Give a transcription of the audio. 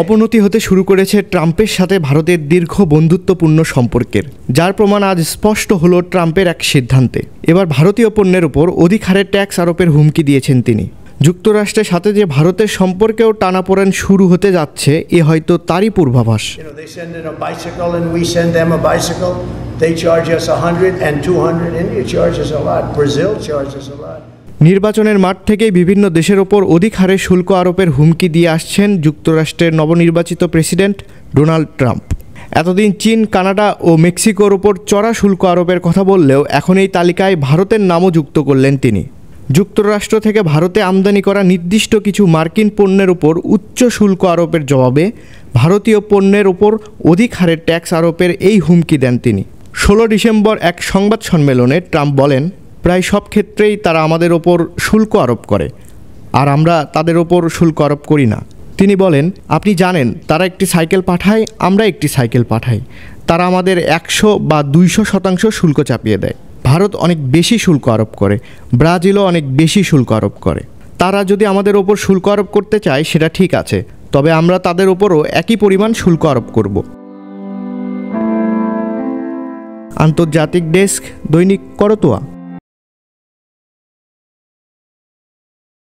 অবনতি হতে শুরু করেছে ট্রাম্পের সাথে ভারতের দীর্ঘ বন্ধুত্বপূর্ণ সম্পর্কের, যার প্রমাণ আজ স্পষ্ট হলো ট্রাম্পের এক সিদ্ধান্তে। এবার ভারতীয় পণ্যের উপর অধিক হারে ট্যাক্স আরোপের হুমকি দিয়েছেন তিনি। যুক্তরাষ্ট্রের সাথে যে ভারতের সম্পর্কেও টানাপোড়েন শুরু হতে যাচ্ছে, এ হয়তো তারই পূর্বাভাস। নির্বাচনের মাঠ থেকেই বিভিন্ন দেশের ওপর অধিক হারে শুল্ক আরোপের হুমকি দিয়ে আসছেন যুক্তরাষ্ট্রের নবনির্বাচিত প্রেসিডেন্ট ডোনাল্ড ট্রাম্প। এতদিন চীন, কানাডা ও মেক্সিকোর ওপর চড়া শুল্ক আরোপের কথা বললেও এখন এই তালিকায় ভারতের নামও যুক্ত করলেন তিনি। যুক্তরাষ্ট্র থেকে ভারতে আমদানি করা নির্দিষ্ট কিছু মার্কিন পণ্যের উপর উচ্চ শুল্ক আরোপের জবাবে ভারতীয় পণ্যের ওপর অধিক হারে ট্যাক্স আরোপের এই হুমকি দেন তিনি। 16 ডিসেম্বর এক সংবাদ সম্মেলনে ট্রাম্প বলেন, প্রায় সব ক্ষেত্রেই তারা আমাদের ওপর শুল্ক আরোপ করে, আর আমরা তাদের ওপর শুল্ক আরোপ করি না। তিনি বলেন, আপনি জানেন তারা একটি সাইকেল পাঠায়, আমরা একটি সাইকেল পাঠাই, তারা আমাদের 100 বা 200% শুল্ক চাপিয়ে দেয়। ভারত অনেক বেশি শুল্ক আরোপ করে, ব্রাজিলও অনেক বেশি শুল্ক আরোপ করে। তারা যদি আমাদের ওপর শুল্ক আরোপ করতে চায় সেটা ঠিক আছে, তবে আমরা তাদের ওপরও একই পরিমাণ শুল্ক আরোপ করব। আন্তর্জাতিক ডেস্ক, দৈনিক করতোয়া।